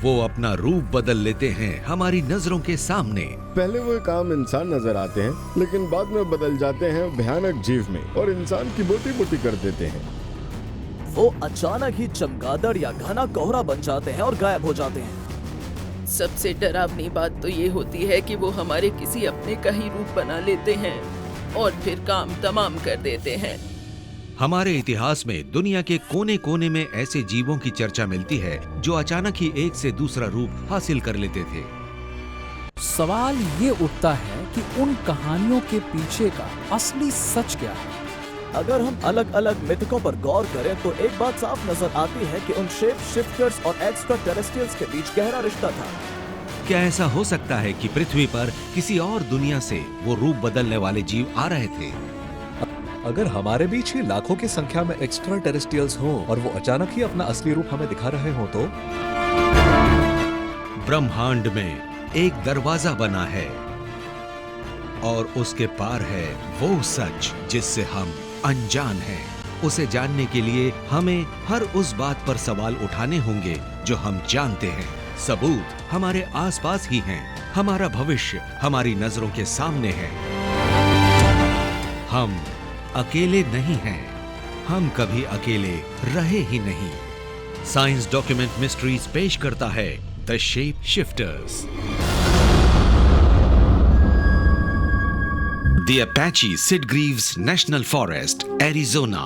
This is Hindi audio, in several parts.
वो अपना रूप बदल लेते हैं हमारी नजरों के सामने। पहले वो एक आम इंसान नजर आते हैं, लेकिन बाद में बदल जाते हैं भयानक जीव में और इंसान की बोटी बोटी कर देते हैं। वो अचानक ही चमगादड़ या घना कोहरा बन जाते हैं और गायब हो जाते हैं। सबसे डरावनी बात तो ये होती है कि वो हमारे किसी अपने का ही रूप बना लेते हैं और फिर काम तमाम कर देते हैं। हमारे इतिहास में दुनिया के कोने कोने में ऐसे जीवों की चर्चा मिलती है जो अचानक ही एक से दूसरा रूप हासिल कर लेते थे। सवाल ये उठता है कि उन कहानियों के पीछे का असली सच क्या है। अगर हम अलग अलग मिथकों पर गौर करें तो एक बात साफ नजर आती है कि उन शेप शिफ्टर्स और एक्स्ट्रा टेरेस्ट्रियल्स के बीच गहरा रिश्ता था। क्या ऐसा हो सकता है कि पृथ्वी पर किसी और दुनिया से वो रूप बदलने वाले जीव आ रहे थे? अगर हमारे बीच ही लाखों की संख्या में एक्स्ट्रा टेरेस्ट्रियल्स हों और वो अचानक ही अपना असली रूप हमें दिखा रहे हों तो? ब्रह्मांड में एक दरवाजा बना है और उसके पार है वो सच जिससे हम अनजान हैं। उसे जानने के लिए हमें हर उस बात पर सवाल उठाने होंगे जो हम जानते हैं। सबूत हमारे आसपास ही हैं। हमारा भविष्य हमारी नजरों के सामने है। हम अकेले नहीं हैं। हम कभी अकेले रहे ही नहीं। साइंस डॉक्यूमेंट मिस्ट्रीज पेश करता है the shape shifters. The Apache Sitgreaves National Forest, Arizona,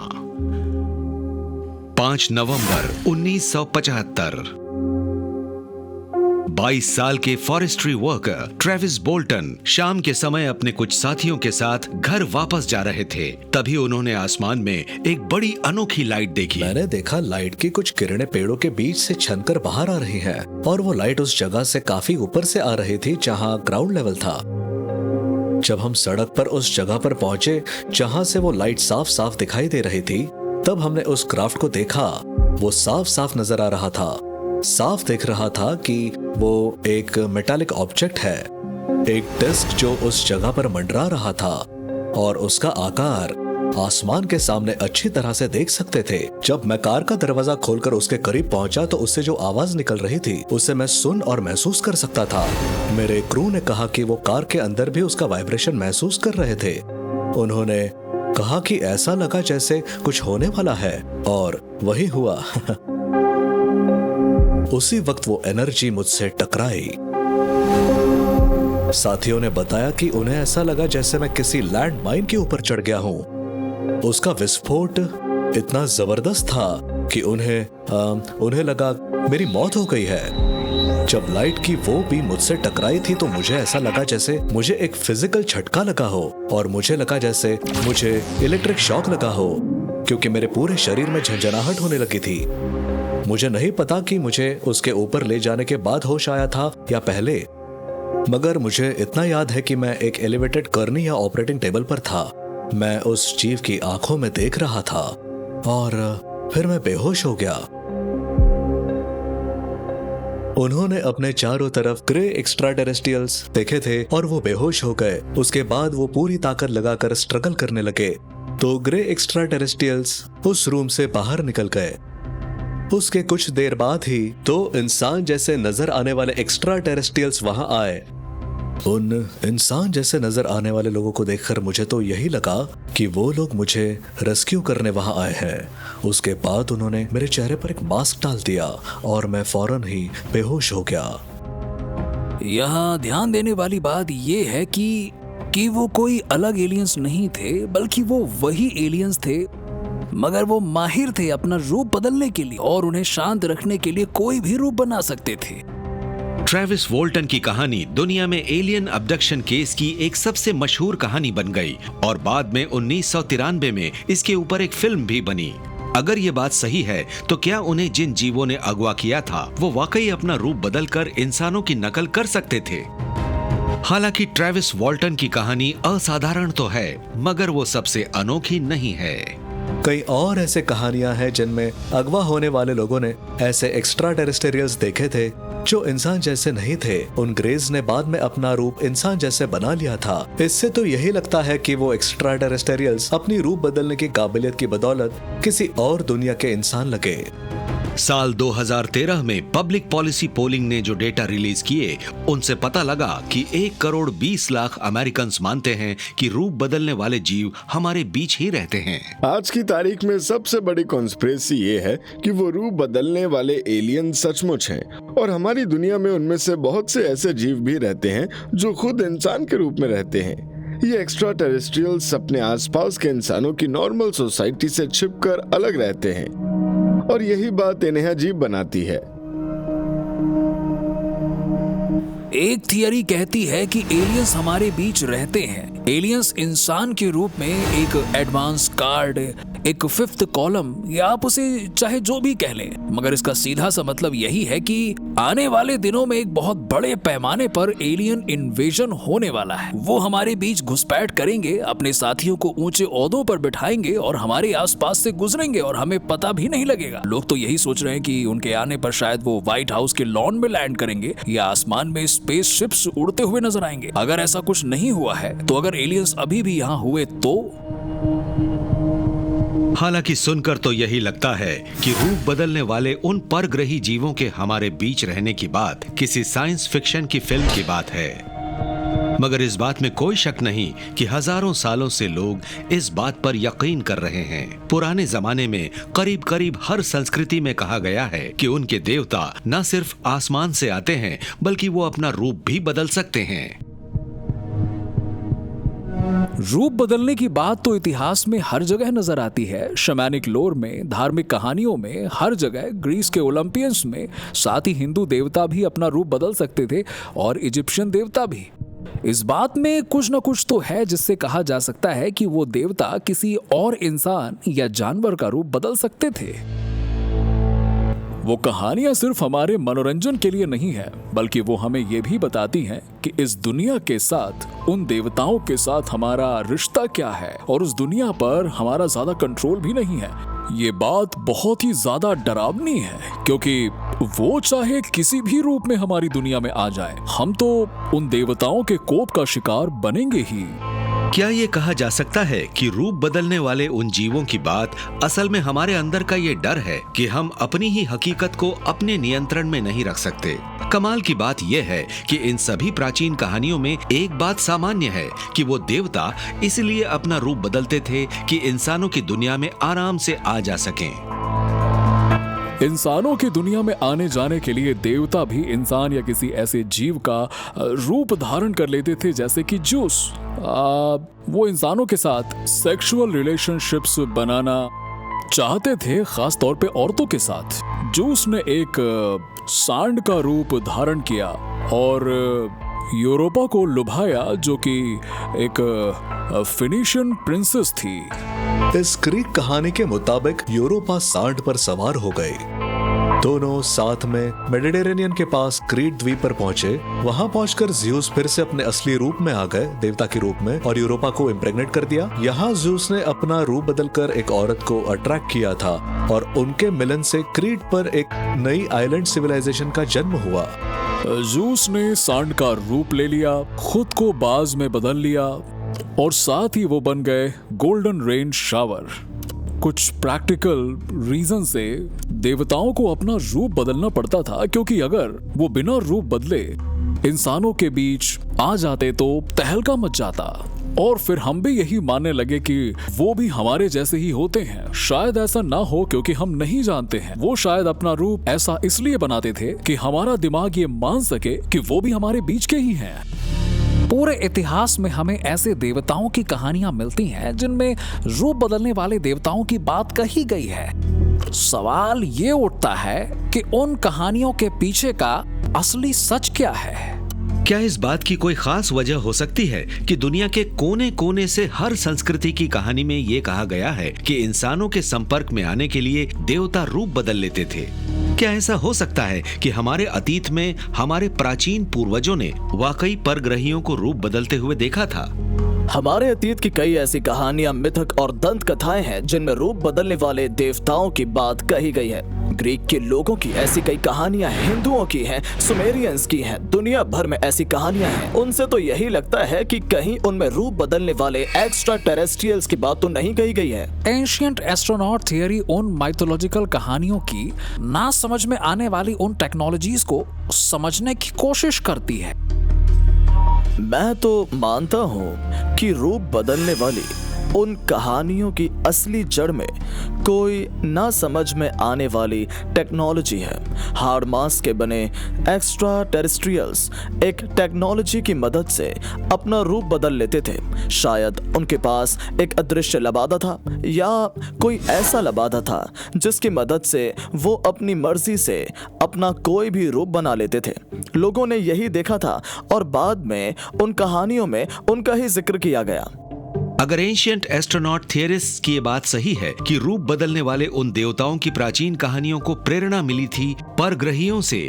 5 नवंबर 1975। 22 साल के फॉरेस्ट्री वर्कर ट्रेविस बोल्टन शाम के समय अपने कुछ साथियों के साथ घर वापस जा रहे थे। तभी उन्होंने आसमान में एक बड़ी अनोखी लाइट देखी। मैंने देखा लाइट की कुछ किरणें पेड़ों के बीच से छनकर बाहर आ रही हैं और वो लाइट उस जगह से काफी ऊपर से आ रही थी जहां ग्राउंड लेवल था। जब हम सड़क पर उस जगह पर पहुंचे जहां से वो लाइट साफ साफ दिखाई दे रही थी, तब हमने उस क्राफ्ट को देखा। वो साफ साफ नजर आ रहा था। साफ दिख रहा था कि वो एक मेटालिक ऑब्जेक्ट है, एक डिस्क जो उस जगह पर मंडरा रहा था और उसका आकार आसमान के सामने अच्छी तरह से देख सकते थे। जब मैं कार का दरवाजा खोलकर उसके करीब पहुंचा तो उससे जो आवाज निकल रही थी उसे मैं सुन और महसूस कर सकता था। मेरे क्रू ने कहा कि वो कार के अंदर भी उसका वाइब्रेशन महसूस कर रहे थे। उन्होंने कहा कि ऐसा लगा जैसे कुछ होने वाला है और वही हुआ। उसी वक्त वो एनर्जी मुझसे टकराई। साथियों ने बताया कि उन्हें ऐसा लगा जैसे मैं किसी लैंड माइन के ऊपर चढ़ गया हूं। उसका विस्फोट इतना जबरदस्त था कि उन्हें लगा मेरी मौत हो गई है। जब लाइट की वो भी मुझसे टकराई थी तो मुझे ऐसा लगा जैसे मुझे एक फिजिकल झटका लगा हो और मुझे लगा जैसे मुझे इलेक्ट्रिक शॉक लगा हो, क्योंकि मेरे पूरे शरीर में झंझनाहट होने लगी थी। मुझे नहीं पता कि मुझे उसके ऊपर ले जाने के बाद होश आया था या पहले, मगर मुझे इतना याद है कि मैं एक एलिवेटेड करनी या ऑपरेटिंग टेबल पर था। मैं उस जीव की आंखों में देख रहा था और फिर मैं बेहोश हो गया। उन्होंने अपने चारों तरफ ग्रे एक्स्ट्रा टेरेस्ट्रियल्स देखे थे और वो बेहोश हो गए। उसके बाद वो पूरी ताकत लगाकर स्ट्रगल करने लगे तो ग्रे एक्स्ट्रा टेरेस्ट्रियल्स उस रूम से बाहर निकल गए। उसके कुछ देर बाद ही तो इंसान जैसे नजर आने वाले एक्स्ट्रा टेरेस्ट्रियल्स वहां आए। उन इंसान जैसे नजर आने वाले लोगों को देखकर मुझे तो यही लगा कि वो लोग मुझे रेस्क्यू करने वहां आए हैं। उसके बाद उन्होंने मेरे चेहरे पर एक मास्क डाल दिया और मैं फौरन ही बेहोश हो गया। यहाँ ध्यान देने वाली बात ये है कि वो कोई अलग एलियंस नहीं थे, बल्कि वो वही एलियंस थे, मगर वो माहिर थे अपना रूप बदलने के लिए और उन्हें शांत रखने के लिए कोई भी रूप बना सकते थे। ट्रेविस वोल्टन की कहानी दुनिया में एलियन अबडक्शन केस की एक सबसे मशहूर कहानी बन गई और बाद में 1993 में इसके ऊपर एक फिल्म भी बनी। अगर ये बात सही है तो क्या उन्हें जिन जीवों ने अगवा किया था वो वाकई अपना रूप बदलकर इंसानों की नकल कर सकते थे? हालांकि ट्रेविस वोल्टन की कहानी असाधारण तो है, मगर वो सबसे अनोखी नहीं है। कई और ऐसे कहानियां हैं जिनमें अगवा होने वाले लोगों ने ऐसे एक्स्ट्रा टेरेस्ट्रियल्स देखे थे जो इंसान जैसे नहीं थे। उन ग्रेज ने बाद में अपना रूप इंसान जैसे बना लिया था। इससे तो यही लगता है कि वो एक्स्ट्रा टेरेस्ट्रियल्स अपनी रूप बदलने की काबिलियत की बदौलत किसी और दुनिया के इंसान लगे। साल 2013 में पब्लिक पॉलिसी पोलिंग ने जो डेटा रिलीज किए, उनसे पता लगा कि 1,20,00,000 अमेरिकन मानते हैं कि रूप बदलने वाले जीव हमारे बीच ही रहते हैं। आज की तारीख में सबसे बड़ी कॉन्स्पिरेसी ये है कि वो रूप बदलने वाले एलियन सचमुच हैं और हमारी दुनिया में उनमें से बहुत से ऐसे जीव भी रहते हैं जो खुद इंसान के रूप में रहते हैं। ये एक्स्ट्रा टेरेस्ट्रियल्स अपने आसपास के इंसानों की नॉर्मल सोसाइटी से छिपकर अलग रहते हैं और यही बात इन्हें अजीब बनाती है। एक थियरी कहती है कि एलियंस हमारे बीच रहते हैं। एलियंस इंसान के रूप में एक एडवांस कार्ड, एक फिफ्थ कॉलम, या आप उसे चाहे जो भी कह लें, मगर इसका सीधा सा मतलब यही है कि आने वाले दिनों में एक बहुत बड़े पैमाने पर एलियन इन्वेजन होने वाला है। वो हमारे बीच घुसपैठ करेंगे, अपने साथियों को ऊंचे ओहदों पर बिठाएंगे और हमारे आसपास से गुजरेंगे और हमें पता भी नहीं लगेगा। लोग तो यही सोच रहे हैं कि उनके आने पर शायद वो व्हाइट हाउस के लॉन में लैंड करेंगे या आसमान में स्पेस शिप्स उड़ते हुए नजर आएंगे। अगर ऐसा कुछ नहीं हुआ है तो अगर एलियंस अभी भी यहाँ हुए तो हालांकि सुनकर तो यही लगता है कि रूप बदलने वाले उन परग्रही जीवों के हमारे बीच रहने की बात किसी साइंस फिक्शन की फिल्म की बात है, मगर इस बात में कोई शक नहीं कि हजारों सालों से लोग इस बात पर यकीन कर रहे हैं। पुराने जमाने में करीब करीब हर संस्कृति में कहा गया है कि उनके देवता न सिर्फ आसमान से आते हैं बल्कि वो अपना रूप भी बदल सकते हैं। रूप बदलने की बात तो इतिहास में हर जगह नजर आती है। शैमानिक लोर में, धार्मिक कहानियों में, हर जगह। ग्रीस के ओलंपियंस में, साथ ही हिंदू देवता भी अपना रूप बदल सकते थे और इजिप्शियन देवता भी। इस बात में कुछ न कुछ तो है जिससे कहा जा सकता है कि वो देवता किसी और इंसान या जानवर का रूप बदल सकते थे। वो कहानियां सिर्फ हमारे मनोरंजन के लिए नहीं है, बल्कि वो हमें ये भी बताती हैं कि इस दुनिया के साथ, उन देवताओं के साथ हमारा रिश्ता क्या है और उस दुनिया पर हमारा ज्यादा कंट्रोल भी नहीं है। ये बात बहुत ही ज्यादा डरावनी है क्योंकि वो चाहे किसी भी रूप में हमारी दुनिया में आ जाए, हम तो उन देवताओं के कोप का शिकार बनेंगे ही। क्या ये कहा जा सकता है कि रूप बदलने वाले उन जीवों की बात असल में हमारे अंदर का ये डर है कि हम अपनी ही हकीकत को अपने नियंत्रण में नहीं रख सकते? कमाल की बात यह है कि इन सभी प्राचीन कहानियों में एक बात सामान्य है कि वो देवता इसलिए अपना रूप बदलते थे कि इंसानों की दुनिया में आराम से आ जा सकें। इंसानों की दुनिया में आने जाने के लिए देवता भी इंसान या किसी ऐसे जीव का रूप धारण कर लेते थे, जैसे कि जूस। वो इंसानों के साथ सेक्सुअल रिलेशनशिप्स बनाना चाहते थे, खास तौर पे औरतों के साथ। जूस ने एक सांड का रूप धारण किया और यूरोपा को लुभाया, जो कि एक फिनिशियन प्रिंसेस थी। इस ग्रीक कहानी के मुताबिक यूरोपा सांड पर सवार हो गई। दोनों साथ में मेडिटेरेनियन के पास क्रीट द्वीप पर पहुंचे। वहां पहुंचकर ज़्यूस फिर से अपने असली रूप में आ गए, देवता के रूप में, और यूरोपा को इम्प्रेग्नेट कर दिया। यहाँ ज़्यूस ने अपना रूप बदलकर एक औरत को अट्रैक्ट किया था और उनके मिलन से क्रीट पर एक नई आइलैंड सिविलाइजेशन का जन्म हुआ। ज़्यूस ने सांड का रूप ले लिया, खुद को बाज में बदल लिया और साथ ही वो बन गए गोल्डन रेन शावर। कुछ प्रैक्टिकल रीजन से देवताओं को अपना रूप बदलना पड़ता था, क्योंकि अगर वो बिना रूप बदले इंसानों के बीच आ जाते तो तहलका मच जाता और फिर हम भी यही मानने लगे कि वो भी हमारे जैसे ही होते हैं। शायद ऐसा ना हो क्योंकि हम नहीं जानते हैं। वो शायद अपना रूप ऐसा इसलिए बनाते थे कि हमारा दिमाग ये मान सके कि वो भी हमारे बीच के ही हैं। पूरे इतिहास में हमें ऐसे देवताओं की कहानियां मिलती हैं जिनमें रूप बदलने वाले देवताओं की बात कही गई है। सवाल ये उठता है कि उन कहानियों के पीछे का असली सच क्या है? क्या इस बात की कोई खास वजह हो सकती है कि दुनिया के कोने कोने से हर संस्कृति की कहानी में ये कहा गया है कि इंसानों के संपर्क में आने के लिए देवता रूप बदल लेते थे? क्या ऐसा हो सकता है कि हमारे अतीत में हमारे प्राचीन पूर्वजों ने वाकई परग्रहियों को रूप बदलते हुए देखा था? हमारे अतीत की कई ऐसी कहानियां, मिथक और दंत कथाएं हैं जिनमें रूप बदलने वाले देवताओं की बात कही गई है। ग्रीक के लोगों की ऐसी कई कहानियां हैं, हिंदुओं की हैं, सुमेरियंस की हैं, दुनिया भर में ऐसी कहानियां हैं। उनसे तो यही लगता है कि कहीं उनमें रूप बदलने वाले एक्स्ट्रा टेरेस्ट्रियल्स की बात तो नहीं कही गई है। एंशिएंट एस्ट्रोनॉट थियरी उन माइथोलॉजिकल कहानियों की ना समझ में आने वाली उन टेक्नोलॉजीज को समझने की कोशिश करती है। मैं तो मानता हूँ कि रूप बदलने वाली उन कहानियों की असली जड़ में कोई ना समझ में आने वाली टेक्नोलॉजी है। हार्ड मास के बने एक्स्ट्रा टेरेस्ट्रियल्स एक टेक्नोलॉजी की मदद से अपना रूप बदल लेते थे। शायद उनके पास एक अदृश्य लबादा था या कोई ऐसा लबादा था जिसकी मदद से वो अपनी मर्जी से अपना कोई भी रूप बना लेते थे। लोगों ने यही देखा था और बाद में उन कहानियों में उनका ही जिक्र किया गया। अगर एंशिएंट एस्ट्रोनॉट थियरिस्ट्स की ये बात सही है कि रूप बदलने वाले उन देवताओं की प्राचीन कहानियों को प्रेरणा मिली थी परग्रहियों से,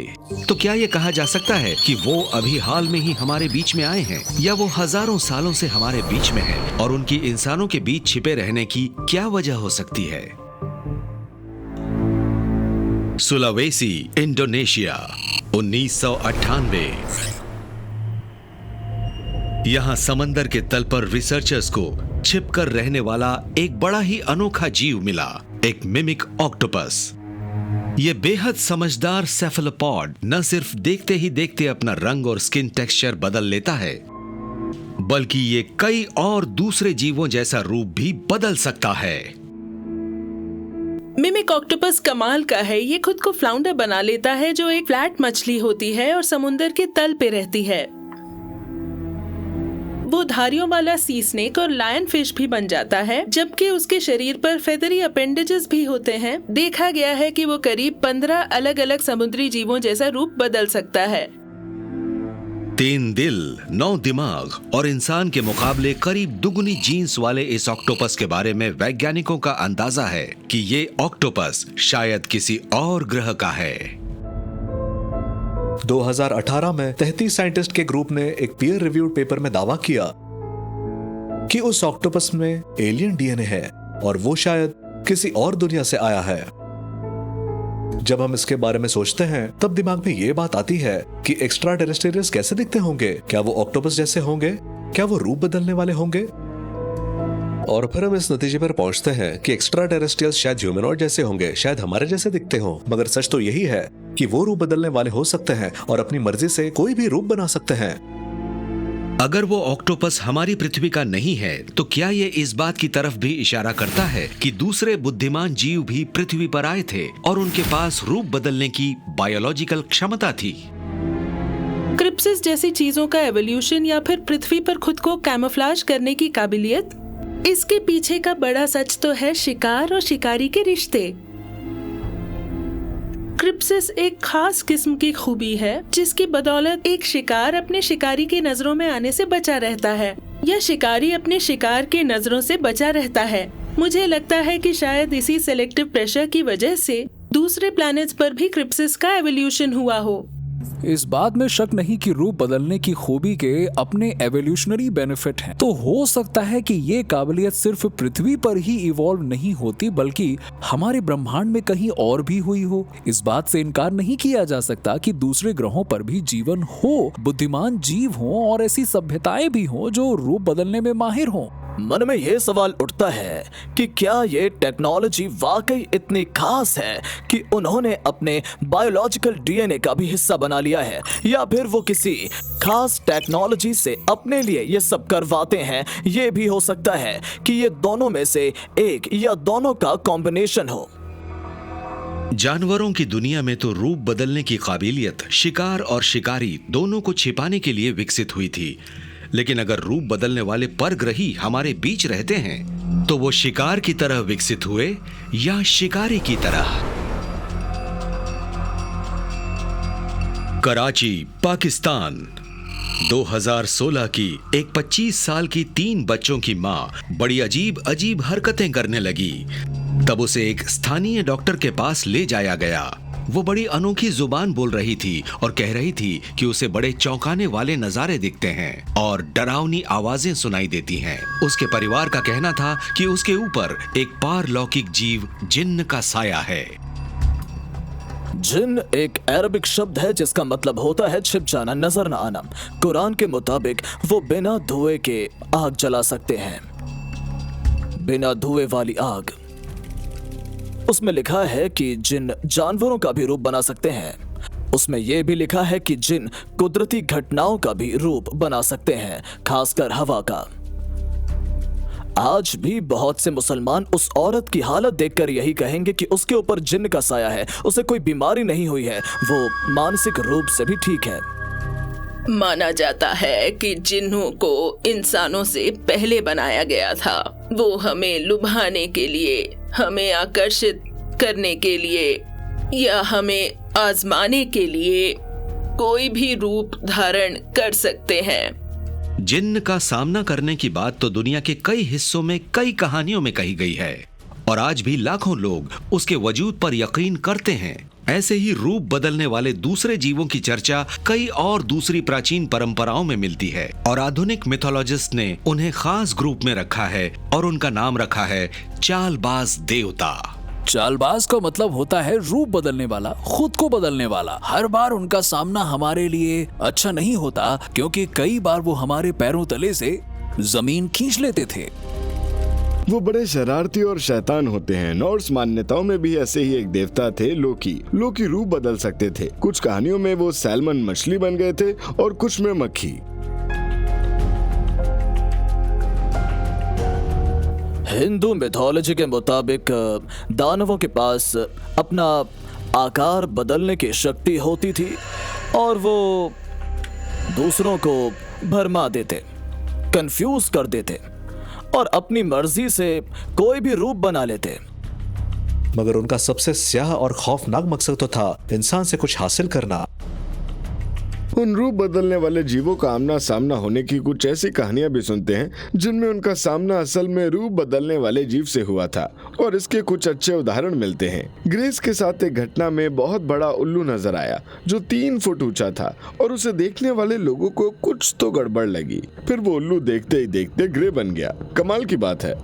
तो क्या ये कहा जा सकता है कि वो अभी हाल में ही हमारे बीच में आए हैं, या वो हजारों सालों से हमारे बीच में हैं और उनकी इंसानों के बीच छिपे रहने की क्या वजह हो सकती है? Sulawesi, Indonesia, 1998। यहां समंदर के तल पर रिसर्चर्स को छिपकर रहने वाला एक बड़ा ही अनोखा जीव मिला, एक मिमिक ऑक्टोपस। ये बेहद समझदार सेफलोपॉड न सिर्फ देखते ही देखते अपना रंग और स्किन टेक्सचर बदल लेता है, बल्कि ये कई और दूसरे जीवों जैसा रूप भी बदल सकता है। मिमिक ऑक्टोपस कमाल का है। ये खुद को फ्लाउंडर बना लेता है जो एक फ्लैट मछली होती है और समुद्र के तल पे रहती है। वो धारियों वाला सी स्नेक और लायन फिश भी बन जाता है, जबकि उसके शरीर पर फेदरी अपेंडेजेस भी होते हैं। देखा गया है कि वो करीब 15 अलग अलग समुद्री जीवों जैसा रूप बदल सकता है। 3 दिल, 9 दिमाग और इंसान के मुकाबले करीब दुगुनी जीन्स वाले इस ऑक्टोपस के बारे में वैज्ञानिकों का अंदाजा है कि ये ऑक्टोपस शायद किसी और ग्रह का है। 2018 में 33 साइंटिस्ट के ग्रुप ने एक पीयर रिव्यूड पेपर में दावा किया कि उस ऑक्टोपस में एलियन डीएनए है और वो शायद किसी और दुनिया से आया है। जब हम इसके बारे में सोचते हैं तब दिमाग में ये बात आती है कि एक्स्ट्रा टेरेस्ट्रियल्स कैसे दिखते होंगे? क्या वो ऑक्टोपस जैसे होंगे? क्या वो रूप बदलने वाले होंगे? और फिर हम इस नतीजे पर पहुंचते हैं कि एक्स्ट्रा टेरेस्ट्रियल्स शायद ह्यूमनॉइड जैसे होंगे, शायद हमारे जैसे दिखते हों। मगर सच तो यही है कि वो रूप बदलने वाले हो सकते हैं और अपनी मर्जी से कोई भी रूप बना सकते हैं। अगर वो ऑक्टोपस हमारी पृथ्वी का नहीं है, तो क्या ये इस बात की तरफ भी इशारा करता है कि दूसरे बुद्धिमान जीव भी पृथ्वी पर आए थे और उनके पास रूप बदलने की बायोलॉजिकल क्षमता थी? क्रिप्सिस जैसी चीजों का एवोल्यूशन या फिर पृथ्वी पर खुद को कैमोफ्लेज करने की काबिलियत, इसके पीछे का बड़ा सच तो है शिकार और शिकारी के रिश्ते। क्रिप्सिस एक खास किस्म की खूबी है जिसकी बदौलत एक शिकार अपने शिकारी की नजरों में आने से बचा रहता है या शिकारी अपने शिकार की नजरों से बचा रहता है। मुझे लगता है कि शायद इसी सेलेक्टिव प्रेशर की वजह से दूसरे प्लैनेट्स पर भी क्रिप्सिस का एवोल्यूशन हुआ हो। इस बात में शक नहीं कि रूप बदलने की खूबी के अपने एवोल्यूशनरी बेनिफिट हैं। तो हो सकता है कि ये काबिलियत सिर्फ पृथ्वी पर ही इवॉल्व नहीं होती बल्कि हमारे ब्रह्मांड में कहीं और भी हुई हो। इस बात से इनकार नहीं किया जा सकता कि दूसरे ग्रहों पर भी जीवन हो, बुद्धिमान जीव हों और ऐसी सभ्यताएं भी हों जो रूप बदलने में माहिर हों। मन में ये सवाल उठता है कि क्या ये टेक्नोलॉजी वाकई इतनी खास है कि उन्होंने अपने बायोलॉजिकल डीएनए का भी हिस्सा बना लिया है, या फिर वो किसी खास टेक्नोलॉजी से अपने लिए ये सब करवाते हैं। ये भी हो सकता है कि ये दोनों में से एक या दोनों का कॉम्बिनेशन हो। जानवरों की दुनिया में तो रूप बदलने की काबिलियत शिकार और शिकारी दोनों को छिपाने के लिए विकसित हुई थी, लेकिन अगर रूप बदलने वाले परग्रही हमारे बीच रहते हैं तो वो शिकार की तरह विकसित हुए या शिकारी की तरह? कराची, पाकिस्तान, 2016 की एक 25 साल की 3 बच्चों की मां बड़ी अजीब अजीब हरकतें करने लगी। तब उसे एक स्थानीय डॉक्टर के पास ले जाया गया। वो बड़ी अनोखी जुबान बोल रही थी और कह रही थी कि उसे बड़े चौंकाने वाले नजारे दिखते हैं और डरावनी आवाजें सुनाई देती हैं। उसके परिवार का कहना था कि उसके ऊपर एक पारलौकिक जीव जिन्न का साया है। जिन एक अरबिक शब्द है जिसका मतलब होता है छिप जाना, नजर न आना। कुरान के मुताबिक वो बिना धुएं के आग जला सकते हैं, बिना धुएं वाली आग। उसमें लिखा है कि जिन जानवरों का भी रूप बना सकते हैं। उसमें यह भी लिखा है कि जिन कुदरती घटनाओं का भी रूप बना सकते हैं, खासकर हवा का। आज भी बहुत से मुसलमान उस औरत की हालत देखकर यही कहेंगे कि उसके ऊपर जिन्न का साया है, उसे कोई बीमारी नहीं हुई है, वो मानसिक रूप से भी ठीक है। माना जाता है कि जिन्हों को इंसानों से पहले बनाया गया था, वो हमें लुभाने के लिए, हमें आकर्षित करने के लिए या हमें आजमाने के लिए कोई भी रूप धारण कर सकते हैं। जिन्न का सामना करने की बात तो दुनिया के कई हिस्सों में कई कहानियों में कही गई है और आज भी लाखों लोग उसके वजूद पर यकीन करते हैं। ऐसे ही रूप बदलने वाले दूसरे जीवों की चर्चा कई और दूसरी प्राचीन परंपराओं में मिलती है और आधुनिक मिथोलॉजिस्ट ने उन्हें खास ग्रुप में रखा है और उनका नाम रखा है चालबाज देवता। चालबाज का मतलब होता है रूप बदलने वाला, खुद को बदलने वाला। हर बार उनका सामना हमारे लिए अच्छा नहीं होता, क्योंकि कई बार वो हमारे पैरों तले से जमीन खींच लेते थे। वो बड़े शरारती और शैतान होते हैं। नॉर्स मान्यताओं में भी ऐसे ही एक देवता थे, लोकी। लोकी रूप बदल सकते थे। कुछ कहानियों में वो सैल्मन मछली बन गए थे और कुछ में मक्खी। हिंदू मिथोलॉजी के मुताबिक दानवों के पास अपना आकार बदलने की शक्ति होती थी और वो दूसरों को भरमा देते, कंफ्यूज कर देते और अपनी मर्जी से कोई भी रूप बना लेते। मगर उनका सबसे स्याह और खौफनाक मकसद तो था इंसान से कुछ हासिल करना। उन रूप बदलने वाले जीवों का आमना सामना होने की कुछ ऐसी कहानियां भी सुनते हैं जिनमें उनका सामना असल में रूप बदलने वाले जीव से हुआ था और इसके कुछ अच्छे उदाहरण मिलते हैं। ग्रेस के साथ एक घटना में बहुत बड़ा उल्लू नजर आया जो 3 फुट ऊंचा था और उसे देखने वाले लोगों को कुछ तो गड़बड़ लगी। फिर वो उल्लू देखते ही देखते ग्रे बन गया। कमाल की बात है।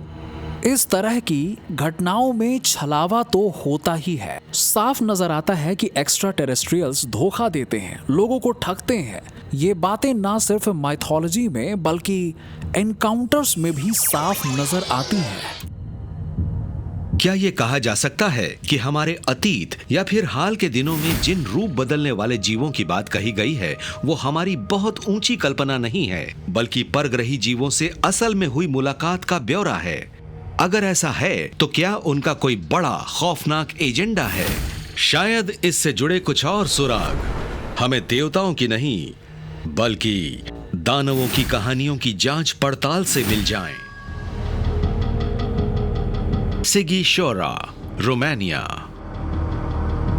इस तरह की घटनाओं में छलावा तो होता ही है। साफ नजर आता है कि एक्स्ट्रा टेरेस्ट्रियल्स धोखा देते हैं, लोगों को ठगते हैं। ये बातें ना सिर्फ माइथोलॉजी में बल्कि एनकाउंटर्स में भी साफ नजर आती हैं। क्या ये कहा जा सकता है कि हमारे अतीत या फिर हाल के दिनों में जिन रूप बदलने वाले जीवों की बात कही गई है वो हमारी बहुत ऊंची कल्पना नहीं है, बल्कि परग्रही जीवों से असल में हुई मुलाकात का ब्यौरा है? अगर ऐसा है तो क्या उनका कोई बड़ा खौफनाक एजेंडा है? शायद इससे जुड़े कुछ और सुराग हमें देवताओं की नहीं बल्कि दानवों की कहानियों की जांच पड़ताल से मिल जाएं। सिगिशोरा, रोमानिया।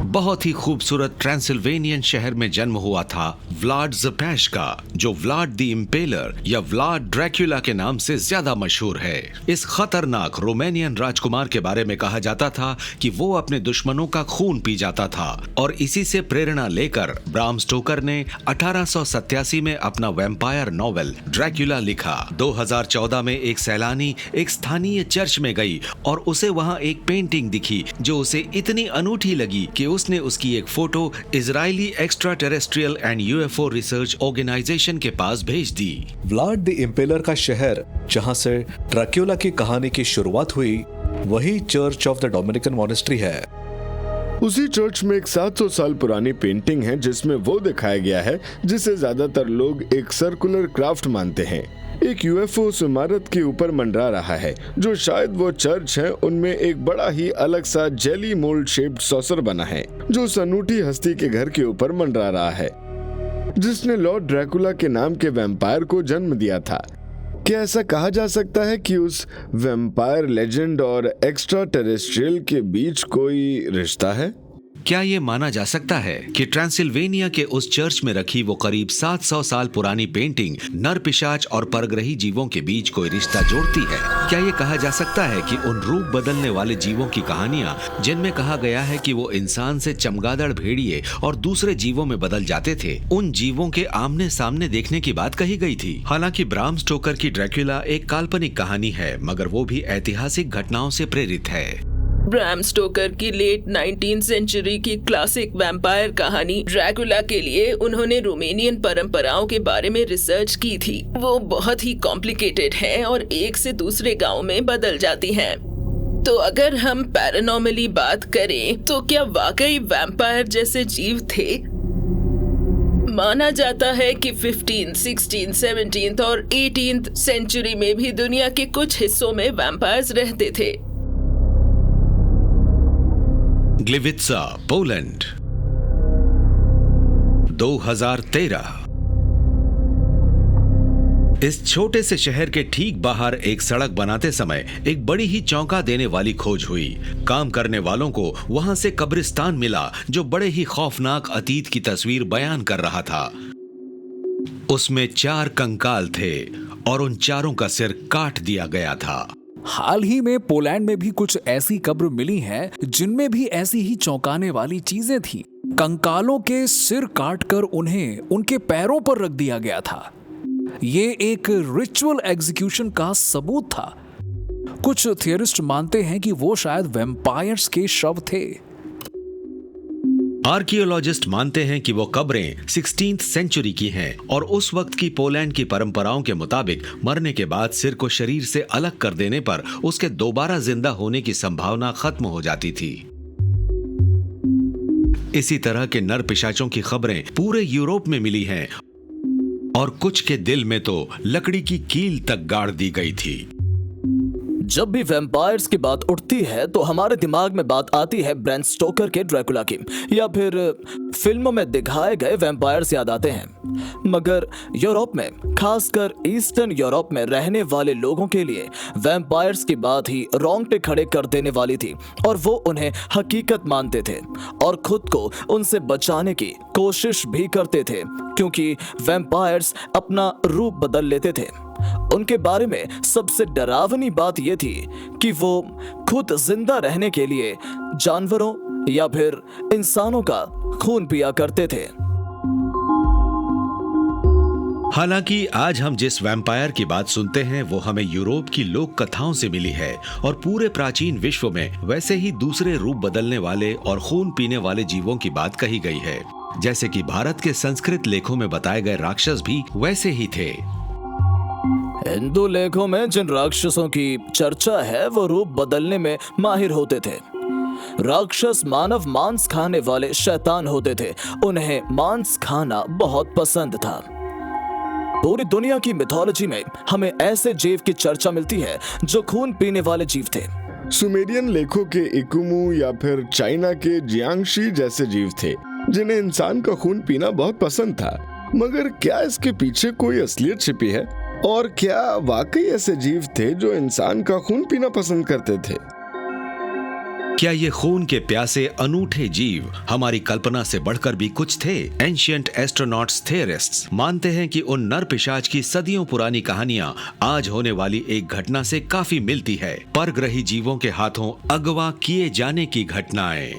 बहुत ही खूबसूरत ट्रांसिल्वेनियन शहर में जन्म हुआ था व्लाड ज़पैशका, जो व्लाड द इम्पेलर या व्लाड ड्रैक्युला के नाम से ज्यादा मशहूर है। इस खतरनाक रोमानियन राजकुमार के बारे में कहा जाता था कि वो अपने दुश्मनों का खून पी जाता था और इसी से प्रेरणा लेकर ब्राम स्टोकर ने 1887 में अपना वैम्पायर नॉवेल ड्रैक्युला लिखा। 2014 में एक सैलानी एक स्थानीय चर्च में गई और उसे वहां एक पेंटिंग दिखी जो उसे इतनी अनूठी लगी कि उसने उसकी एक photo Israeli extra terrestrial and UFO research organisation के पास भेज दी। व्लाड द इम्पेलर का शहर जहां से ड्रैक्युला की कहानी की शुरुआत हुई वही church of the Dominican monastery है। उसी चर्च में एक 700 साल पुरानी पेंटिंग है जिसमें वो दिखाया गया है जिसे ज्यादातर लोग एक सर्कुलर क्राफ्ट मानते हैं। एक यूएफओ उस इमारत के ऊपर मंडरा रहा है जो शायद वो चर्च है। उनमें एक बड़ा ही अलग सा जेली मोल्ड शेप्ड सॉसर बना है जो उस अनूठी हस्ती के घर के ऊपर मंडरा रहा है जिसने लॉर्ड ड्रैकुला के नाम के वैम्पायर को जन्म दिया था। क्या ऐसा कहा जा सकता है कि उस वैम्पायर लेजेंड और एक्स्ट्रा टेरेस्ट्रियल के बीच कोई रिश्ता है? क्या ये माना जा सकता है कि ट्रांसिल्वेनिया के उस चर्च में रखी वो करीब 700 साल पुरानी पेंटिंग नर पिशाच और परग्रही जीवों के बीच कोई रिश्ता जोड़ती है? क्या ये कहा जा सकता है कि उन रूप बदलने वाले जीवों की कहानियां जिनमें कहा गया है कि वो इंसान से चमगादड़, भेड़िए और दूसरे जीवों में बदल जाते थे, उन जीवों के आमने सामने देखने की बात कही गई थी? हालांकि ब्राम स्टोकर की ड्रैक्युला एक काल्पनिक कहानी है मगर वो भी ऐतिहासिक घटनाओं से प्रेरित है। ब्राम स्टोकर की लेट 19th सेंचुरी की क्लासिक वैम्पायर कहानी ड्रैकुला के लिए उन्होंने रोमेनियन परंपराओं के बारे में रिसर्च की थी। वो बहुत ही कॉम्प्लिकेटेड है और एक से दूसरे गांव में बदल जाती हैं। तो अगर हम पैरानॉर्मली बात करें तो क्या वाकई वैम्पायर जैसे जीव थे? माना जाता है कि 15th, 16th, 17th और 18th सेंचुरी में भी दुनिया के कुछ हिस्सों में वैम्पायर्स रहते थे। ग्लिवित्सा, पोलैंड, 2013। इस छोटे से शहर के ठीक बाहर एक सड़क बनाते समय एक बड़ी ही चौंका देने वाली खोज हुई। काम करने वालों को वहां से कब्रिस्तान मिला जो बड़े ही खौफनाक अतीत की तस्वीर बयान कर रहा था। उसमें 4 कंकाल थे और उन चारों का सिर काट दिया गया था। हाल ही में पोलैंड में भी कुछ ऐसी कब्र मिली हैं जिनमें भी ऐसी ही चौंकाने वाली चीजें थी। कंकालों के सिर काटकर उन्हें उनके पैरों पर रख दिया गया था। ये एक रिचुअल एग्जीक्यूशन का सबूत था। कुछ थियरिस्ट मानते हैं कि वो शायद वैम्पायर्स के शव थे। आर्कियोलॉजिस्ट मानते हैं कि वो कब्रें 16th सेंचुरी की हैं और उस वक्त की पोलैंड की परंपराओं के मुताबिक मरने के बाद सिर को शरीर से अलग कर देने पर उसके दोबारा जिंदा होने की संभावना खत्म हो जाती थी। इसी तरह के नर पिशाचों की खबरें पूरे यूरोप में मिली हैं और कुछ के दिल में तो लकड़ी की कील तक गाड़ दी गई थी। जब भी वैम्पायर्स की बात उठती है तो हमारे दिमाग में बात आती है ब्रैम स्टोकर के ड्रैकुला की, या फिर फिल्मों में दिखाए गए वैम्पायर्स याद आते हैं। मगर यूरोप में, खासकर ईस्टर्न यूरोप में रहने वाले लोगों के लिए वैम्पायर्स की बात ही रोंगटे खड़े कर देने वाली थी और वो उन्हें हकीकत मानते थे और खुद को उनसे बचाने की कोशिश भी करते थे, क्योंकि वैम्पायर्स अपना रूप बदल लेते थे। उनके बारे में सबसे डरावनी बात यह थी कि वो खुद जिंदा रहने के लिए जानवरों या फिर इंसानों का खून पिया करते थे। हालांकि आज हम जिस वैम्पायर की बात सुनते हैं वो हमें यूरोप की लोक कथाओं से मिली है और पूरे प्राचीन विश्व में वैसे ही दूसरे रूप बदलने वाले और खून पीने वाले जीवों की बात कही गई है। जैसे कि भारत के संस्कृत लेखों में बताए गए राक्षस भी वैसे ही थे। हिंदू लेखों में जिन राक्षसों की चर्चा है वो रूप बदलने में माहिर होते थे। राक्षस मानव मांस खाने वाले शैतान होते थे। उन्हें मांस खाना बहुत पसंद था। पूरी दुनिया की मिथोलॉजी में हमें ऐसे जीव की चर्चा मिलती है जो खून पीने वाले जीव थे। सुमेरियन लेखों के इकुमू या फिर चाइना के जियांगशी जैसे जीव थे जिन्हें इंसान का खून पीना बहुत पसंद था। मगर क्या इसके पीछे कोई असलियत छिपी है? और क्या वाकई ऐसे जीव थे जो इंसान का खून पीना पसंद करते थे? क्या ये खून के प्यासे अनूठे जीव हमारी कल्पना से बढ़कर भी कुछ थे? एंशिएंट एस्ट्रोनॉट्स थियरिस्ट्स मानते हैं कि उन नर पिशाच की सदियों पुरानी कहानियां आज होने वाली एक घटना से काफी मिलती है। परग्रही जीवों के हाथों अगवा किए जाने की घटनाएं।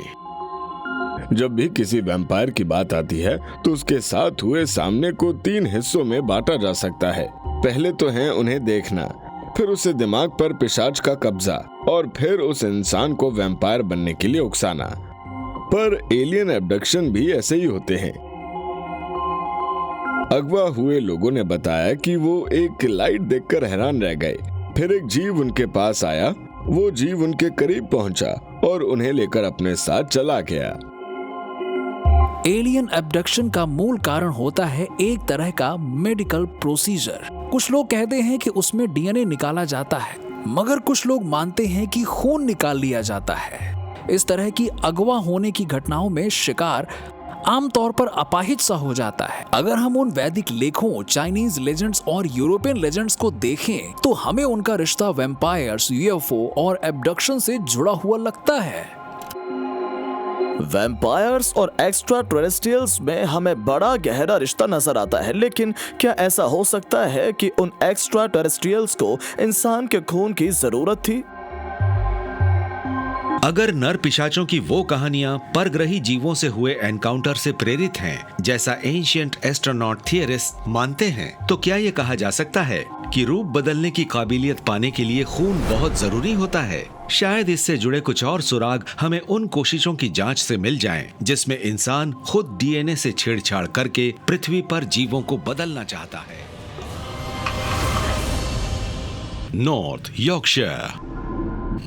जब भी किसी वैम्पायर की बात आती है तो उसके साथ हुए सामने को 3 हिस्सों में बांटा जा सकता है। पहले तो है उन्हें देखना, फिर उसे दिमाग पर पिशाच का कब्जा और फिर उस इंसान को वैम्पायर बनने के लिए उकसाना। पर एलियन एब्डक्शन भी ऐसे ही होते हैं। अगवा हुए लोगों ने बताया कि वो एक लाइट देखकर हैरान रह गए। फिर एक जीव उनके पास आया। वो जीव उनके करीब पहुंचा और उन्हें लेकर अपने साथ चला गया। एलियन एब्डक्शन का मूल कारण होता है एक तरह का मेडिकल प्रोसीजर। कुछ लोग कहते हैं कि उसमें डीएनए निकाला जाता है, मगर कुछ लोग मानते हैं कि खून निकाल लिया जाता है। इस तरह की अगवा होने की घटनाओं में शिकार आमतौर पर अपाहिज सा हो जाता है। अगर हम उन वैदिक लेखों, चाइनीज लेजेंड्स और यूरोपियन लेजेंड्स को देखें तो हमें उनका रिश्ता वैम्पायर्स, यूएफओ और एब्डक्शन से जुड़ा हुआ लगता है। वैम्पायर्स और एक्स्ट्रा टेरेस्ट्रियल्स में हमें बड़ा गहरा रिश्ता नजर आता है, लेकिन क्या ऐसा हो सकता है कि उन एक्स्ट्रा टेरेस्ट्रियल्स को इंसान के खून की जरूरत थी? अगर नर पिशाचों की वो कहानियां परग्रही जीवों से हुए एनकाउंटर से प्रेरित हैं, जैसा एंशिएंट एस्ट्रोनॉट थियरिस्ट मानते हैं, तो क्या ये कहा जा सकता है कि रूप बदलने की काबिलियत पाने के लिए खून बहुत जरूरी होता है? शायद इससे जुड़े कुछ और सुराग हमें उन कोशिशों की जांच से मिल जाएं, जिसमें इंसान खुद डीएनए से छेड़छाड़ करके पृथ्वी पर जीवों को बदलना चाहता है। नॉर्थ यॉर्कशायर,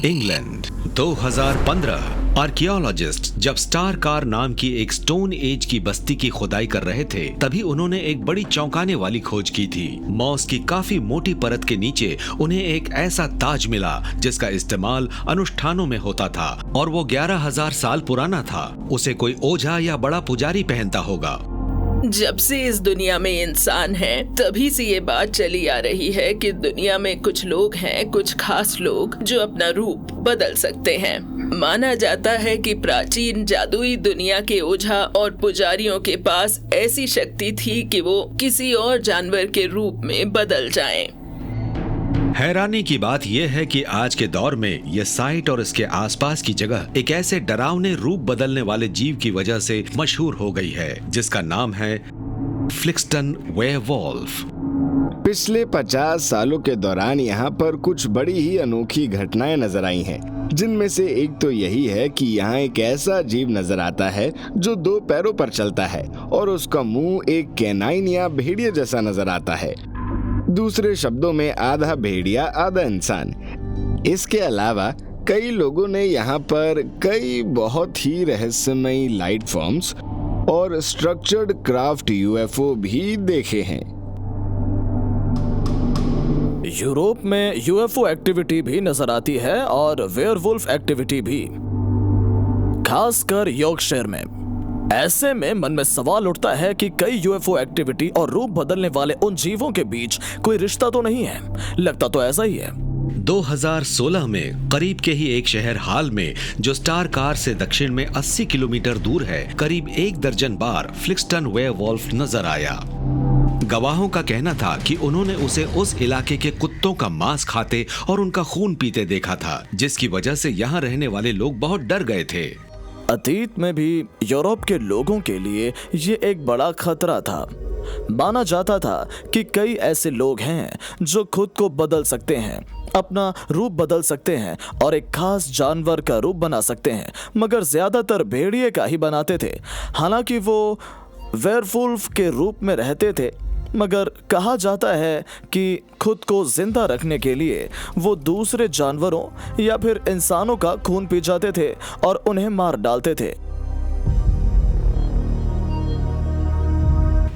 इंग्लैंड, 2015 आर्कियोलॉजिस्ट जब स्टार कार नाम की एक स्टोन एज की बस्ती की खुदाई कर रहे थे, तभी उन्होंने एक बड़ी चौंकाने वाली खोज की थी। मॉस की काफी मोटी परत के नीचे उन्हें एक ऐसा ताज मिला जिसका इस्तेमाल अनुष्ठानों में होता था और वो 11,000 साल पुराना था। उसे कोई ओझा या बड़ा पुजारी पहनता होगा। जब से इस दुनिया में इंसान है, तभी से ये बात चली आ रही है कि दुनिया में कुछ लोग हैं, कुछ खास लोग जो अपना रूप बदल सकते हैं। माना जाता है कि प्राचीन जादुई दुनिया के ओझा और पुजारियों के पास ऐसी शक्ति थी कि वो किसी और जानवर के रूप में बदल जाएं। हैरानी की बात यह है कि आज के दौर में यह साइट और इसके आसपास की जगह एक ऐसे डरावने रूप बदलने वाले जीव की वजह से मशहूर हो गई है, जिसका नाम है फ्लिक्सटन वेयरवॉल्फ। पिछले 50 सालों के दौरान यहाँ पर कुछ बड़ी ही अनोखी घटनाएं नजर आई हैं, जिनमें से एक तो यही है कि यहाँ एक ऐसा जीव नजर आता है जो 2 पैरों पर चलता है और उसका मुंह एक कैनाइन या भेड़िए जैसा नजर आता है। दूसरे शब्दों में आधा भेड़िया आधा इंसान। इसके अलावा कई लोगों ने यहाँ पर कई बहुत ही रहस्यमयी लाइट फॉर्म्स और स्ट्रक्चर्ड क्राफ्ट यूएफओ भी देखे हैं। यूरोप में यूएफओ एक्टिविटी भी नजर आती है और वेयरवुल्फ एक्टिविटी भी, खासकर यॉर्कशायर में। ऐसे में मन में सवाल उठता है कि कई यूएफओ एक्टिविटी और रूप बदलने वाले उन जीवों के बीच कोई रिश्ता तो नहीं है। लगता तो ऐसा ही है। 2016 में करीब के ही एक शहर हाल में, जो स्टार कार से दक्षिण में 80 किलोमीटर दूर है, करीब 1 दर्जन बार फ्लिक्सटन वेयरवॉल्फ नजर आया। गवाहों का कहना था कि उन्होंने उसे उस इलाके के कुत्तों का मांस खाते और उनका खून पीते देखा था, जिसकी वजह से यहाँ रहने वाले लोग बहुत डर गए थे। अतीत में भी यूरोप के लोगों के लिए ये एक बड़ा खतरा था। माना जाता था कि कई ऐसे लोग हैं जो खुद को बदल सकते हैं, अपना रूप बदल सकते हैं और एक खास जानवर का रूप बना सकते हैं, मगर ज्यादातर भेड़िए का ही बनाते थे। हालांकि वो वेयरवुल्फ के रूप में रहते थे, मगर कहा जाता है कि खुद को जिंदा रखने के लिए वो दूसरे जानवरों या फिर इंसानों का खून पी जाते थे और उन्हें मार डालते थे।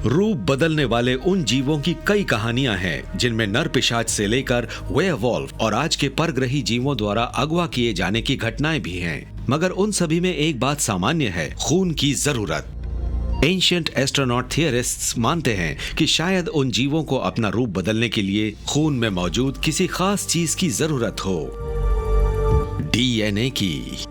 रूप बदलने वाले उन जीवों की कई कहानियां हैं, जिनमें नर पिशाच से लेकर वेयरवॉल्फ और आज के परग्रही जीवों द्वारा अगवा किए जाने की घटनाएं भी हैं। मगर उन सभी में एक बात सामान्य है, खून की जरूरत। एंशिएंट एस्ट्रोनॉट थियरिस्ट्स मानते हैं कि शायद उन जीवों को अपना रूप बदलने के लिए खून में मौजूद किसी खास चीज की जरूरत हो, डीएनए की।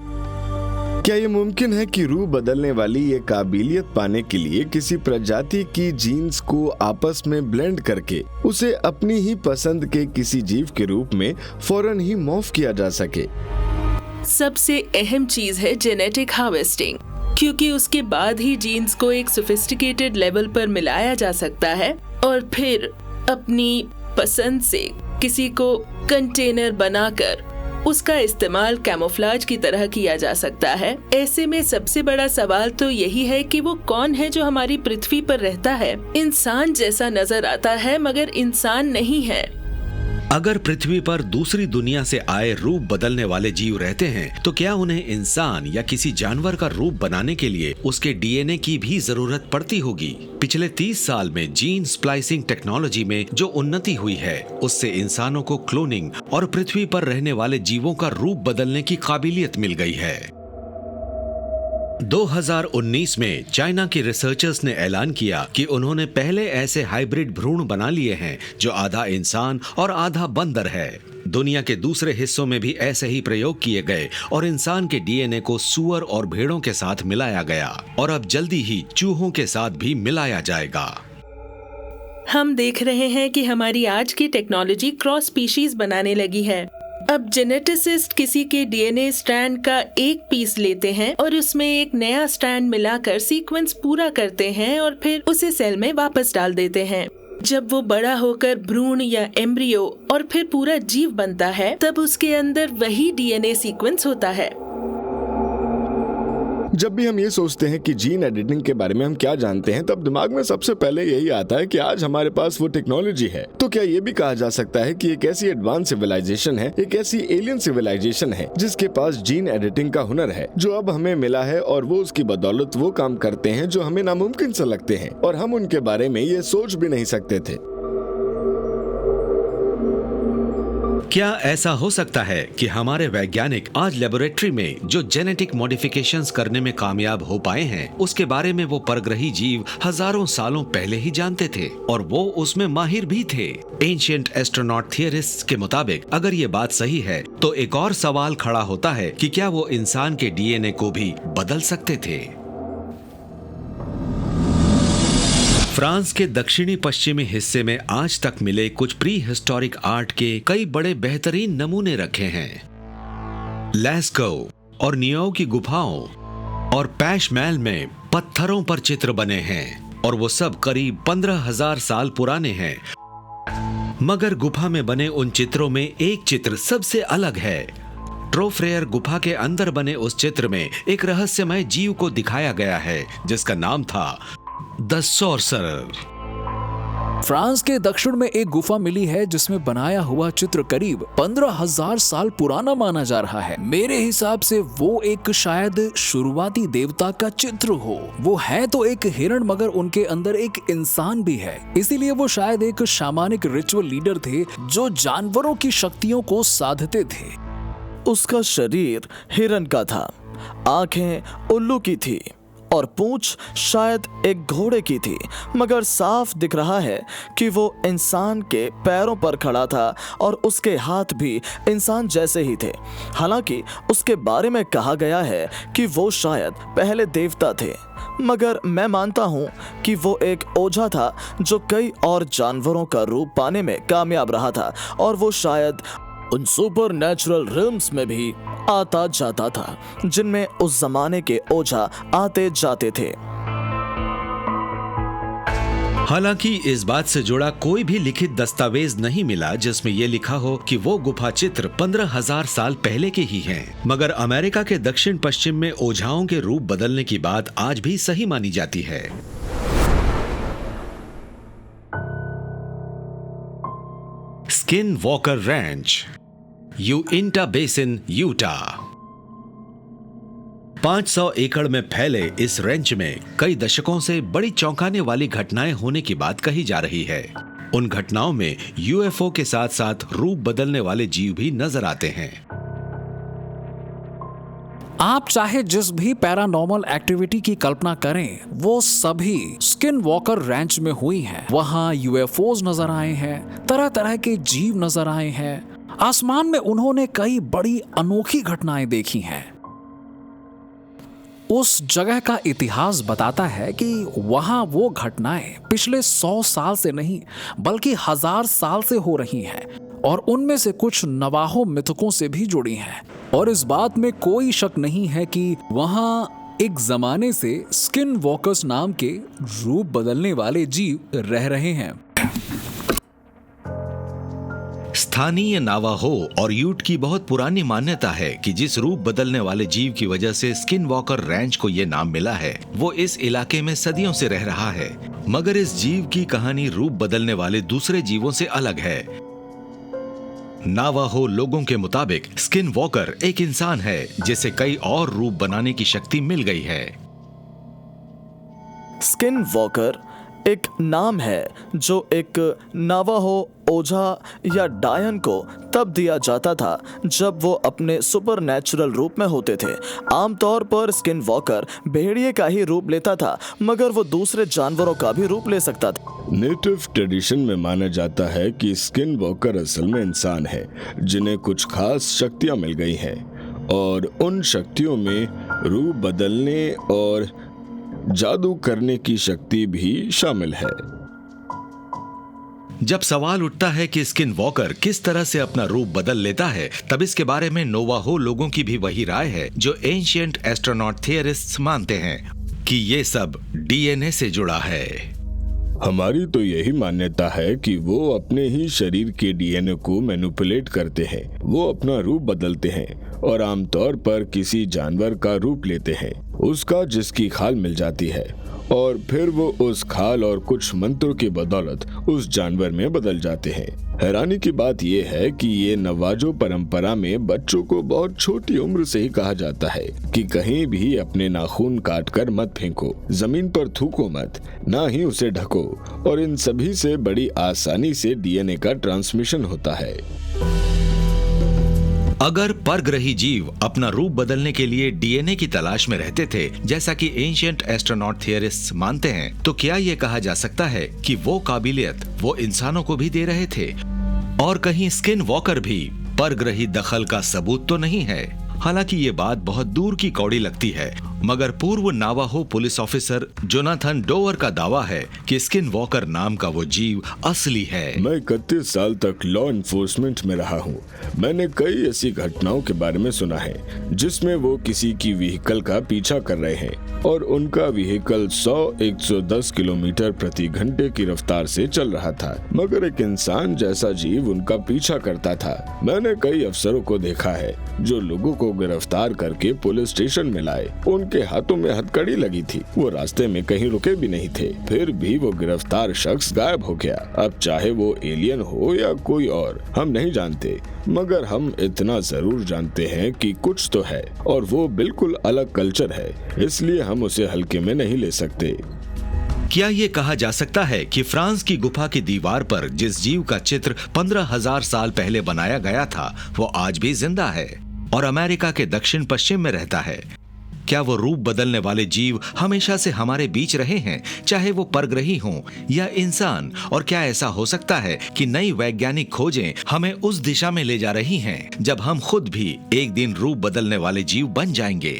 क्या ये मुमकिन है कि रूप बदलने वाली ये काबिलियत पाने के लिए किसी प्रजाति की जीन्स को आपस में ब्लेंड करके उसे अपनी ही पसंद के किसी जीव के रूप में फौरन ही मॉर्फ किया जा सके? सबसे अहम चीज है जेनेटिक हार्वेस्टिंग, क्योंकि उसके बाद ही जीन्स को एक सोफिस्टिकेटेड लेवल पर मिलाया जा सकता है और फिर अपनी पसंद से किसी को कंटेनर बनाकर उसका इस्तेमाल कैमोफ्लेज की तरह किया जा सकता है। ऐसे में सबसे बड़ा सवाल तो यही है कि वो कौन है जो हमारी पृथ्वी पर रहता है, इंसान जैसा नजर आता है मगर इंसान नहीं है। अगर पृथ्वी पर दूसरी दुनिया से आए रूप बदलने वाले जीव रहते हैं, तो क्या उन्हें इंसान या किसी जानवर का रूप बनाने के लिए उसके डीएनए की भी जरूरत पड़ती होगी? पिछले 30 साल में जीन स्प्लाइसिंग टेक्नोलॉजी में जो उन्नति हुई है, उससे इंसानों को क्लोनिंग और पृथ्वी पर रहने वाले जीवों का रूप बदलने की काबिलियत मिल गई है। 2019 में चाइना के रिसर्चर्स ने ऐलान किया कि उन्होंने पहले ऐसे हाइब्रिड भ्रूण बना लिए हैं जो आधा इंसान और आधा बंदर है। दुनिया के दूसरे हिस्सों में भी ऐसे ही प्रयोग किए गए और इंसान के डीएनए को सुअर और भेड़ों के साथ मिलाया गया और अब जल्दी ही चूहों के साथ भी मिलाया जाएगा। हम देख रहे हैं कि हमारी आज की टेक्नोलॉजी क्रॉस स्पीशीज बनाने लगी है। अब जेनेटिसिस्ट किसी के डीएनए स्ट्रैंड का एक पीस लेते हैं और उसमें एक नया स्ट्रैंड मिलाकर सीक्वेंस पूरा करते हैं और फिर उसे सेल में वापस डाल देते हैं। जब वो बड़ा होकर भ्रूण या एम्ब्रियो और फिर पूरा जीव बनता है, तब उसके अंदर वही डीएनए सीक्वेंस होता है। जब भी हम ये सोचते हैं कि जीन एडिटिंग के बारे में हम क्या जानते हैं, तब दिमाग में सबसे पहले यही आता है कि आज हमारे पास वो टेक्नोलॉजी है। तो क्या ये भी कहा जा सकता है कि एक ऐसी एडवांस सिविलाइजेशन है, एक ऐसी एलियन सिविलाइजेशन है जिसके पास जीन एडिटिंग का हुनर है, जो अब हमें मिला है, और वो उसकी बदौलत वो काम करते हैं जो हमें नामुमकिन से लगते हैं और हम उनके बारे में ये सोच भी नहीं सकते थे। क्या ऐसा हो सकता है कि हमारे वैज्ञानिक आज लेबोरेटरी में जो जेनेटिक मॉडिफिकेशंस करने में कामयाब हो पाए हैं, उसके बारे में वो परग्रही जीव हजारों सालों पहले ही जानते थे और वो उसमें माहिर भी थे। एंशिएंट एस्ट्रोनॉट थियरिस्ट्स के मुताबिक अगर ये बात सही है, तो एक और सवाल खड़ा होता है कि क्या वो इंसान के डीएनए को भी बदल सकते थे। फ्रांस के दक्षिणी पश्चिमी हिस्से में आज तक मिले कुछ प्री हिस्टोरिक आर्ट के कई बड़े बेहतरीन नमूने रखे हैं। लैस्को और नियो की गुफाओं और पैशमैल में पत्थरों पर चित्र बने हैं और वो सब करीब 15,000 साल पुराने हैं। मगर गुफा में बने उन चित्रों में एक चित्र सबसे अलग है। ट्रोफ्रेयर गुफा के अंदर बने उस चित्र में एक रहस्यमय जीव को दिखाया गया है जिसका नाम था द सॉर्सरर। फ्रांस के दक्षिण में एक गुफा मिली है जिसमें बनाया हुआ चित्र करीब 15,000 साल पुराना माना जा रहा है। मेरे हिसाब से वो एक शायद शुरुआती देवता का चित्र हो। वो है तो एक हिरण, मगर उनके अंदर एक इंसान भी है, इसीलिए वो शायद एक शामानिक रिचुअल लीडर थे जो जानवरों की शक्तियों को साधते थे। उसका शरीर हिरन का था, आंखें उल्लू की थी और पूंछ शायद एक घोड़े की थी, मगर साफ दिख रहा है कि वो इंसान के पैरों पर खड़ा था और उसके हाथ भी इंसान जैसे ही थे। हालांकि उसके बारे में कहा गया है कि वो शायद पहले देवता थे, मगर मैं मानता हूँ कि वो एक ओझा था जो कई और जानवरों का रूप पाने में कामयाब रहा था और वो शायद उन सुपर नेचुरल रिम्स में भी आता जाता था जिनमें उस जमाने के ओझा आते जाते थे। हालांकि इस बात से जुड़ा कोई भी लिखित दस्तावेज नहीं मिला जिसमें यह लिखा हो कि वो गुफा चित्र 15,000 साल पहले के ही हैं। मगर अमेरिका के दक्षिण पश्चिम में ओझाओं के रूप बदलने की बात आज भी सही मानी जाती है। Skinwalker ranch, Uinta basin, Utah. 500 एकड़ में फैले इस रेंच में कई दशकों से बड़ी चौंकाने वाली घटनाएं होने की बात कही जा रही है। उन घटनाओं में यूएफओ के साथ साथ रूप बदलने वाले जीव भी नजर आते हैं। आप चाहे जिस भी पैरानॉर्मल एक्टिविटी की कल्पना करें, वो सभी स्किन वॉकर रैंच में हुई हैं। वहां यूएफओज नजर आए हैं, तरह तरह के जीव नजर आए हैं, आसमान में उन्होंने कई बड़ी अनोखी घटनाएं देखी हैं। उस जगह का इतिहास बताता है कि वहां वो घटनाएं पिछले 100 साल से नहीं बल्कि 1000 साल से हो रही हैं और उनमें से कुछ नवाहो मिथकों से भी जुड़ी हैं। और इस बात में कोई शक नहीं है कि वहां एक जमाने से स्किन वॉकर्स नाम के रूप बदलने वाले जीव रह रहे हैं। स्थानीय नावाहो और यूट की बहुत पुरानी मान्यता है कि जिस रूप बदलने वाले जीव की वजह से स्किन वॉकर रैंच को ये नाम मिला है, वो इस इलाके में सदियों से रह रहा है। मगर इस जीव की कहानी रूप बदलने वाले दूसरे जीवों से अलग है। नावाहो लोगों के मुताबिक स्किन वॉकर एक इंसान है जिसे कई और रूप बनाने की शक्ति मिल गई है। स्किन वॉकर एक नाम है जो एक नावाहो ओझा या डायन को तब दिया जाता था जब वो अपने सुपर नेचुरल रूप में होते थे। आमतौर पर स्किन वॉकर भेड़िए का ही रूप लेता था, मगर वो दूसरे जानवरों का भी रूप ले सकता था। नेटिव ट्रेडिशन में माना जाता है कि स्किन वॉकर असल में इंसान है जिन्हें कुछ खास शक्तियां मिल गई हैं और उन शक्तियों में रूप बदलने और जादू करने की शक्ति भी शामिल है। जब सवाल उठता है कि स्किन वॉकर किस तरह से अपना रूप बदल लेता है, तब इसके बारे में नोवाहो लोगों की भी वही राय है जो एंशिएंट एस्ट्रोनॉट थियरिस्ट्स मानते हैं कि ये सब डीएनए से जुड़ा है। हमारी तो यही मान्यता है कि वो अपने ही शरीर के डीएनए को मैनिपुलेट करते हैं। वो अपना रूप बदलते हैं और आमतौर पर किसी जानवर का रूप लेते हैं, उसका जिसकी खाल मिल जाती है, और फिर वो उस खाल और कुछ मंत्रों की बदौलत उस जानवर में बदल जाते हैं। हैरानी की बात यह है कि ये नवाजो परंपरा में बच्चों को बहुत छोटी उम्र से ही कहा जाता है कि कहीं भी अपने नाखून काटकर मत फेंको, जमीन पर थूको मत, ना ही उसे ढको, और इन सभी से बड़ी आसानी से डीएनए का ट्रांसमिशन होता है। अगर परग्रही जीव अपना रूप बदलने के लिए डीएनए की तलाश में रहते थे, जैसा कि एंशिएंट एस्ट्रोनॉट थियरिस्ट्स मानते हैं, तो क्या ये कहा जा सकता है कि वो काबिलियत वो इंसानों को भी दे रहे थे? और कहीं स्किन वॉकर भी परग्रही दखल का सबूत तो नहीं है? हालांकि ये बात बहुत दूर की कौड़ी लगती है, मगर पूर्व नावाहो पुलिस ऑफिसर जोनाथन डोवर का दावा है कि स्किन वॉकर नाम का वो जीव असली है। मैं 31 साल तक लॉ एनफोर्समेंट में रहा हूँ। मैंने कई ऐसी घटनाओं के बारे में सुना है जिसमें वो किसी की व्हीकल का पीछा कर रहे हैं और उनका व्हीकल 100-110 किलोमीटर प्रति घंटे की रफ्तार से चल रहा था, मगर एक इंसान जैसा जीव उनका पीछा करता था। मैंने कई अफसरों को देखा है जो लोगों को गिरफ्तार करके पुलिस स्टेशन में लाए। उनके हाथों में हथकड़ी लगी थी, वो रास्ते में कहीं रुके भी नहीं थे, फिर भी वो गिरफ्तार शख्स गायब हो गया। अब चाहे वो एलियन हो या कोई और, हम नहीं जानते, मगर हम इतना जरूर जानते हैं कि कुछ तो है और वो बिल्कुल अलग कल्चर है, इसलिए हम उसे हल्के में नहीं ले सकते। क्या ये कहा जा सकता है कि फ्रांस की गुफा की दीवार पर जिस जीव का चित्र 15,000 साल पहले बनाया गया था वो आज भी जिंदा है और अमेरिका के दक्षिण पश्चिम में रहता है? क्या वो रूप बदलने वाले जीव हमेशा से हमारे बीच रहे हैं, चाहे वो परग्रही हों या इंसान? और क्या ऐसा हो सकता है कि नई वैज्ञानिक खोजें हमें उस दिशा में ले जा रही हैं जब हम खुद भी एक दिन रूप बदलने वाले जीव बन जाएंगे?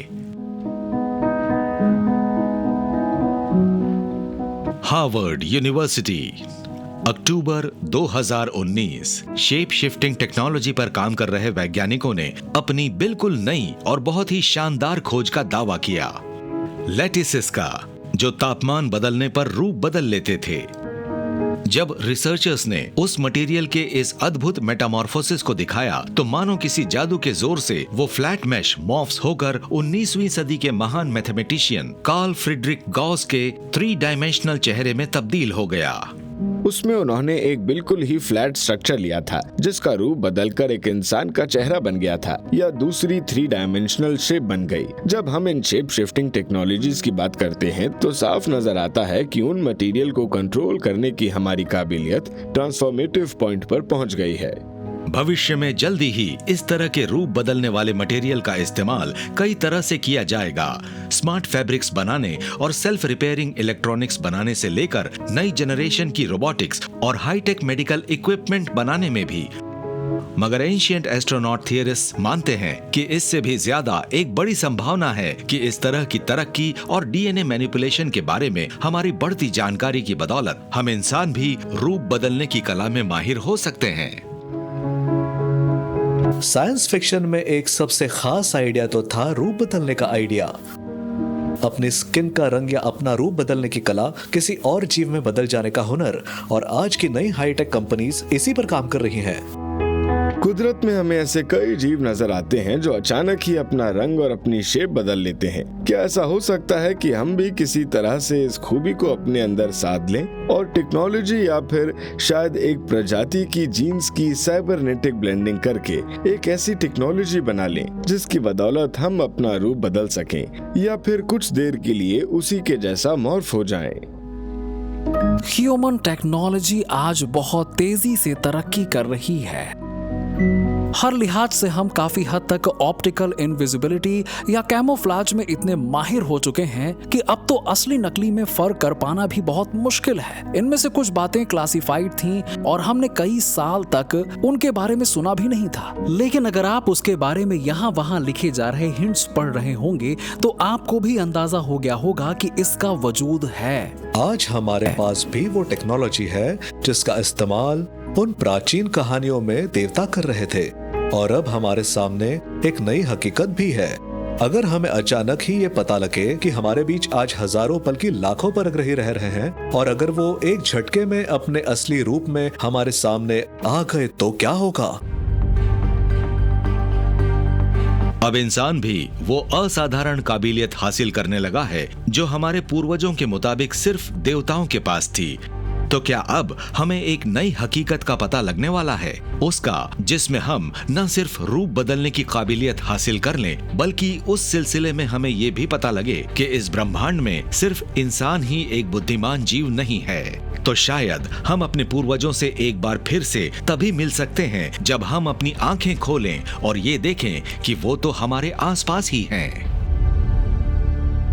हार्वर्ड यूनिवर्सिटी अक्टूबर 2019। शेप शिफ्टिंग टेक्नोलॉजी पर काम कर रहे वैज्ञानिकों ने अपनी बिल्कुल नई और बहुत ही शानदार खोज का दावा किया, लैटिसिस का, जो तापमान बदलने पर रूप बदल लेते थे। जब रिसर्चर्स ने उस मटेरियल के इस अद्भुत मेटामॉर्फोसिस को दिखाया तो मानो किसी जादू के जोर से वो फ्लैट मैश मॉर्फ्स होकर 19वीं सदी के महान मैथमेटिशियन कार्ल फ्रिडरिक गॉस के 3 डायमेंशनल चेहरे में तब्दील हो गया। उसमें उन्होंने एक बिल्कुल ही फ्लैट स्ट्रक्चर लिया था जिसका रूप बदलकर एक इंसान का चेहरा बन गया था, या दूसरी 3 डायमेंशनल शेप बन गई। जब हम इन शेप शिफ्टिंग टेक्नोलॉजीज की बात करते हैं तो साफ नजर आता है कि उन मटेरियल को कंट्रोल करने की हमारी काबिलियत ट्रांसफॉर्मेटिव पॉइंट पर पहुंच गई है। भविष्य में जल्दी ही इस तरह के रूप बदलने वाले मटेरियल का इस्तेमाल कई तरह से किया जाएगा। स्मार्ट फैब्रिक्स बनाने और सेल्फ रिपेयरिंग इलेक्ट्रॉनिक्स बनाने से लेकर नई जनरेशन की रोबोटिक्स और हाईटेक मेडिकल इक्विपमेंट बनाने में भी। मगर एंशिएंट एस्ट्रोनॉट थियरिस्ट्स मानते हैं कि इससे भी ज्यादा एक बड़ी संभावना है कि इस तरह की तरक्की और डीएनए मैनिपुलेशन के बारे में हमारी बढ़ती जानकारी की बदौलत हम इंसान भी रूप बदलने की कला में माहिर हो सकते हैं। साइंस फिक्शन में एक सबसे खास आइडिया तो था रूप बदलने का आइडिया। अपनी स्किन का रंग या अपना रूप बदलने की कला, किसी और जीव में बदल जाने का हुनर, और आज की नई हाईटेक कंपनीज इसी पर काम कर रही हैं। कुदरत में हमें ऐसे कई जीव नजर आते हैं जो अचानक ही अपना रंग और अपनी शेप बदल लेते हैं। क्या ऐसा हो सकता है कि हम भी किसी तरह से इस खूबी को अपने अंदर साध लें और टेक्नोलॉजी या फिर शायद एक प्रजाति की जीन्स की साइबरनेटिक ब्लेंडिंग करके एक ऐसी टेक्नोलॉजी बना लें जिसकी बदौलत हम अपना रूप बदल सकें या फिर कुछ देर के लिए उसी के जैसा मॉर्फ हो जाएं? ह्यूमन टेक्नोलॉजी आज बहुत तेजी से तरक्की कर रही है। हर लिहाज से हम काफी हद तक ऑप्टिकल इनविजिबिलिटी या कैमोफ्लाज में इतने माहिर हो चुके हैं कि अब तो असली नकली में फर्क कर पाना भी बहुत मुश्किल है। इनमें से कुछ बातें क्लासिफाइड थीं और हमने कई साल तक उनके बारे में सुना भी नहीं था, लेकिन अगर आप उसके बारे में यहाँ वहाँ लिखे जा रहे हिंट्स पढ़ रहे होंगे तो आपको भी अंदाजा हो गया होगा कि इसका वजूद है। आज हमारे पास भी वो टेक्नोलॉजी है जिसका इस्तेमाल उन प्राचीन कहानियों में देवता कर रहे थे, और अब हमारे सामने एक नई हकीकत भी है। अगर हमें अचानक ही ये पता लगे कि हमारे बीच आज हजारों बल्कि लाखों परग्रही रह रहे हैं, और अगर वो एक झटके में अपने असली रूप में हमारे सामने आ गए तो क्या होगा? अब इंसान भी वो असाधारण काबिलियत हासिल करने लगा है जो हमारे पूर्वजों के मुताबिक सिर्फ देवताओं के पास थी। तो क्या अब हमें एक नई हकीकत का पता लगने वाला है, उसका जिसमें हम न सिर्फ रूप बदलने की काबिलियत हासिल कर लें, बल्कि उस सिलसिले में हमें ये भी पता लगे कि इस ब्रह्मांड में सिर्फ इंसान ही एक बुद्धिमान जीव नहीं है। तो शायद हम अपने पूर्वजों से एक बार फिर से तभी मिल सकते हैं जब हम अपनी आंखें खोलें और ये देखें कि वो तो हमारे आसपास ही हैं।